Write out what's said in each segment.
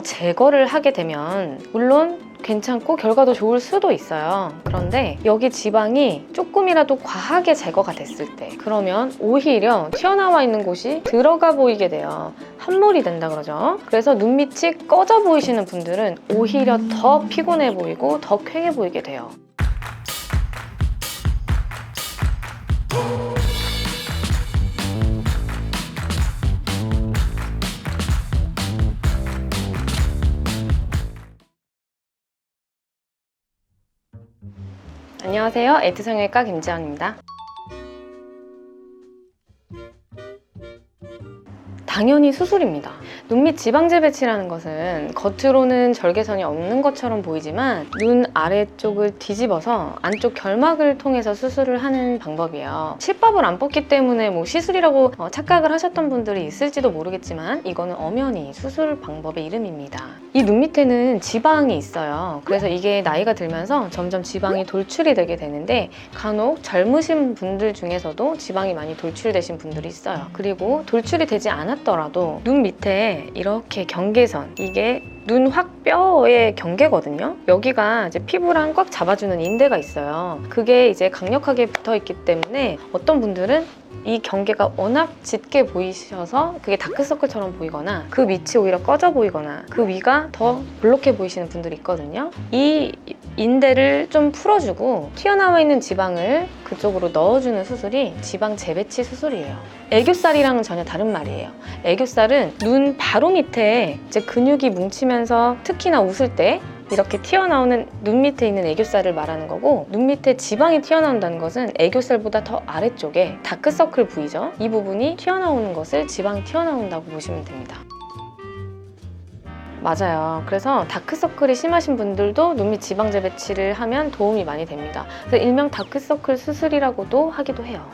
제거를 하게 되면 물론 괜찮고 결과도 좋을 수도 있어요. 그런데 여기 지방이 조금이라도 과하게 제거가 됐을 때, 그러면 오히려 튀어나와 있는 곳이 들어가 보이게 돼요. 함몰이 된다 그러죠. 그래서 눈밑이 꺼져 보이시는 분들은 오히려 더 피곤해 보이고 더 퀭해 보이게 돼요. 안녕하세요. 에이트 성형외과 김지연입니다. 당연히 수술입니다. 눈밑 지방재배치라는 것은 겉으로는 절개선이 없는 것처럼 보이지만 눈 아래쪽을 뒤집어서 안쪽 결막을 통해서 수술을 하는 방법이에요. 실밥을 안 뽑기 때문에 시술이라고 착각을 하셨던 분들이 있을지도 모르겠지만 이거는 엄연히 수술 방법의 이름입니다. 이 눈 밑에는 지방이 있어요. 그래서 이게 나이가 들면서 점점 지방이 돌출이 되게 되는데 간혹 젊으신 분들 중에서도 지방이 많이 돌출되신 분들이 있어요. 그리고 돌출이 되지 않았더라도 눈 밑에 이렇게 경계선, 이게 눈 확뼈의 경계거든요. 여기가 이제 피부랑 꽉 잡아주는 인대가 있어요. 그게 이제 강력하게 붙어 있기 때문에 어떤 분들은 이 경계가 워낙 짙게 보이셔서 그게 다크서클처럼 보이거나 그 밑이 오히려 꺼져 보이거나 그 위가 더 볼록해 보이시는 분들이 있거든요. 이 인대를 좀 풀어주고 튀어나와 있는 지방을 그쪽으로 넣어주는 수술이 지방 재배치 수술이에요. 애교살이랑은 전혀 다른 말이에요. 애교살은 눈 바로 밑에 이제 근육이 뭉치면서 특히나 웃을 때 이렇게 튀어나오는 눈 밑에 있는 애교살을 말하는 거고, 눈 밑에 지방이 튀어나온다는 것은 애교살보다 더 아래쪽에 다크서클 부위죠. 이 부분이 튀어나오는 것을 지방이 튀어나온다고 보시면 됩니다. 맞아요. 그래서 다크서클이 심하신 분들도 눈밑 지방 재배치를 하면 도움이 많이 됩니다. 그래서 일명 다크서클 수술이라고도 하기도 해요.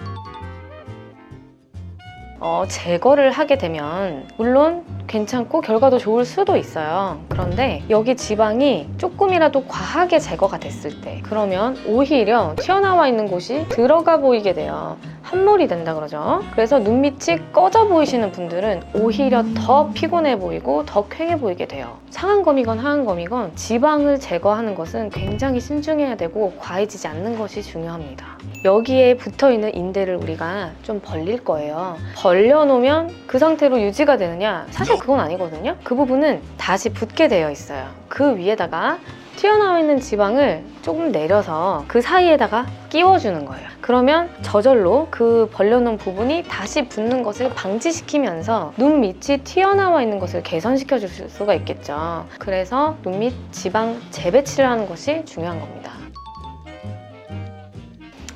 제거를 하게 되면 물론 괜찮고 결과도 좋을 수도 있어요. 그런데 여기 지방이 조금이라도 과하게 제거가 됐을 때, 그러면 오히려 튀어나와 있는 곳이 들어가 보이게 돼요. 함몰이 된다 그러죠. 그래서 눈밑이 꺼져 보이시는 분들은 오히려 더 피곤해 보이고 더 퀭해 보이게 돼요. 상안검이건 하안검이건 지방을 제거하는 것은 굉장히 신중해야 되고 과해지지 않는 것이 중요합니다. 여기에 붙어있는 인대를 우리가 좀 벌릴 거예요. 벌려놓으면 그 상태로 유지가 되느냐? 사실 그건 아니거든요. 그 부분은 다시 붙게 되어 있어요. 그 위에다가 튀어나와 있는 지방을 조금 내려서 그 사이에다가 끼워주는 거예요. 그러면 저절로 그 벌려놓은 부분이 다시 붙는 것을 방지시키면서 눈 밑이 튀어나와 있는 것을 개선시켜 줄 수가 있겠죠. 그래서 눈 밑 지방 재배치를 하는 것이 중요한 겁니다.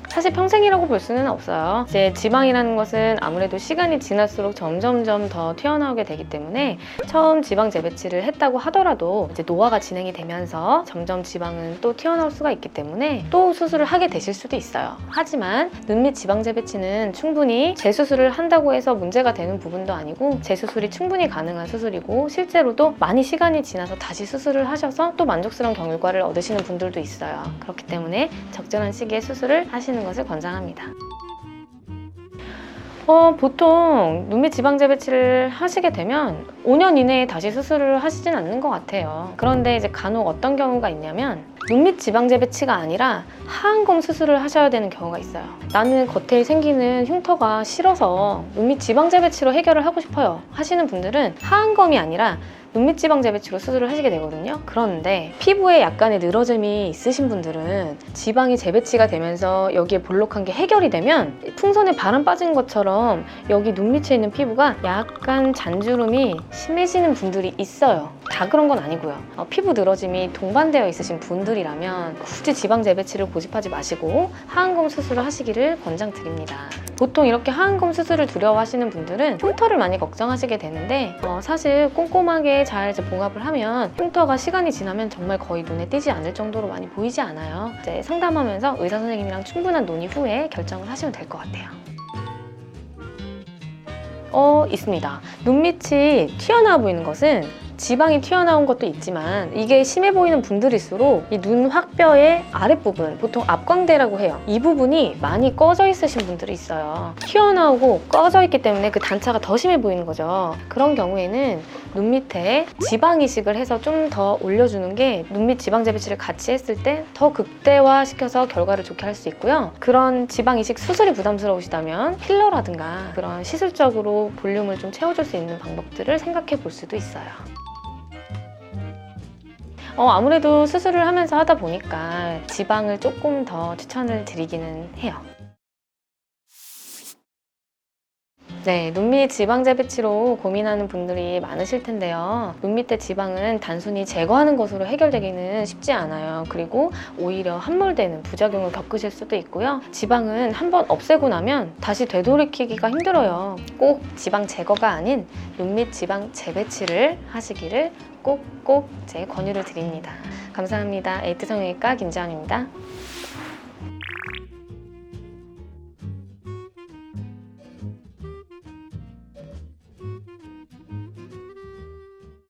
사실 평생이라고 볼 수는 없어요. 이제 지방이라는 것은 아무래도 시간이 지날수록 점점점 더 튀어나오게 되기 때문에 처음 지방 재배치를 했다고 하더라도 이제 노화가 진행이 되면서 점점 지방은 또 튀어나올 수가 있기 때문에 또 수술을 하게 되실 수도 있어요. 하지만 눈밑 지방 재배치는 충분히 재수술을 한다고 해서 문제가 되는 부분도 아니고 재수술이 충분히 가능한 수술이고, 실제로도 많이 시간이 지나서 다시 수술을 하셔서 또 만족스러운 결과를 얻으시는 분들도 있어요. 그렇기 때문에 적절한 시기에 수술을 하시는 것을 권장합니다. 보통 눈밑 지방 재배치를 하시게 되면 5년 이내에 다시 수술을 하시진 않는 것 같아요. 그런데 이제 간혹 어떤 경우가 있냐면 눈밑 지방 재배치가 아니라 하안검 수술을 하셔야 되는 경우가 있어요. 나는 겉에 생기는 흉터가 싫어서 눈밑 지방 재배치로 해결을 하고 싶어요 하시는 분들은 하안검이 아니라 눈밑 지방 재배치로 수술을 하시게 되거든요. 그런데 피부에 약간의 늘어짐이 있으신 분들은 지방이 재배치가 되면서 여기에 볼록한 게 해결이 되면 풍선에 바람 빠진 것처럼 여기 눈 밑에 있는 피부가 약간 잔주름이 심해지는 분들이 있어요. 다 그런 건 아니고요. 피부 늘어짐이 동반되어 있으신 분들이라면 굳이 지방 재배치를 고집하지 마시고 하안검 수술을 하시기를 권장드립니다. 보통 이렇게 하안검 수술을 두려워하시는 분들은 흉터를 많이 걱정하시게 되는데 사실 꼼꼼하게 잘 이제 봉합을 하면 흉터가 시간이 지나면 정말 거의 눈에 띄지 않을 정도로 많이 보이지 않아요. 이제 상담하면서 의사 선생님이랑 충분한 논의 후에 결정을 하시면 될 것 같아요. 있습니다. 눈밑이 튀어나와 보이는 것은 지방이 튀어나온 것도 있지만 이게 심해 보이는 분들일수록 이 눈 확뼈의 아랫부분, 보통 앞광대라고 해요. 이 부분이 많이 꺼져 있으신 분들이 있어요. 튀어나오고 꺼져 있기 때문에 그 단차가 더 심해 보이는 거죠. 그런 경우에는 눈 밑에 지방 이식을 해서 좀 더 올려주는 게 눈 밑 지방 재배치를 같이 했을 때 더 극대화시켜서 결과를 좋게 할 수 있고요. 그런 지방 이식 수술이 부담스러우시다면 필러라든가 그런 시술적으로 볼륨을 좀 채워줄 수 있는 방법들을 생각해 볼 수도 있어요. 아무래도 수술을 하면서 하다 보니까 지방을 조금 더 추천을 드리기는 해요. 네, 눈밑 지방 재배치로 고민하는 분들이 많으실 텐데요. 눈밑의 지방은 단순히 제거하는 것으로 해결되기는 쉽지 않아요. 그리고 오히려 함몰되는 부작용을 겪으실 수도 있고요. 지방은 한번 없애고 나면 다시 되돌이키기가 힘들어요. 꼭 지방 제거가 아닌 눈밑 지방 재배치를 하시기를 꼭꼭 제 권유를 드립니다. 감사합니다. 에이트 성형외과 김지연입니다.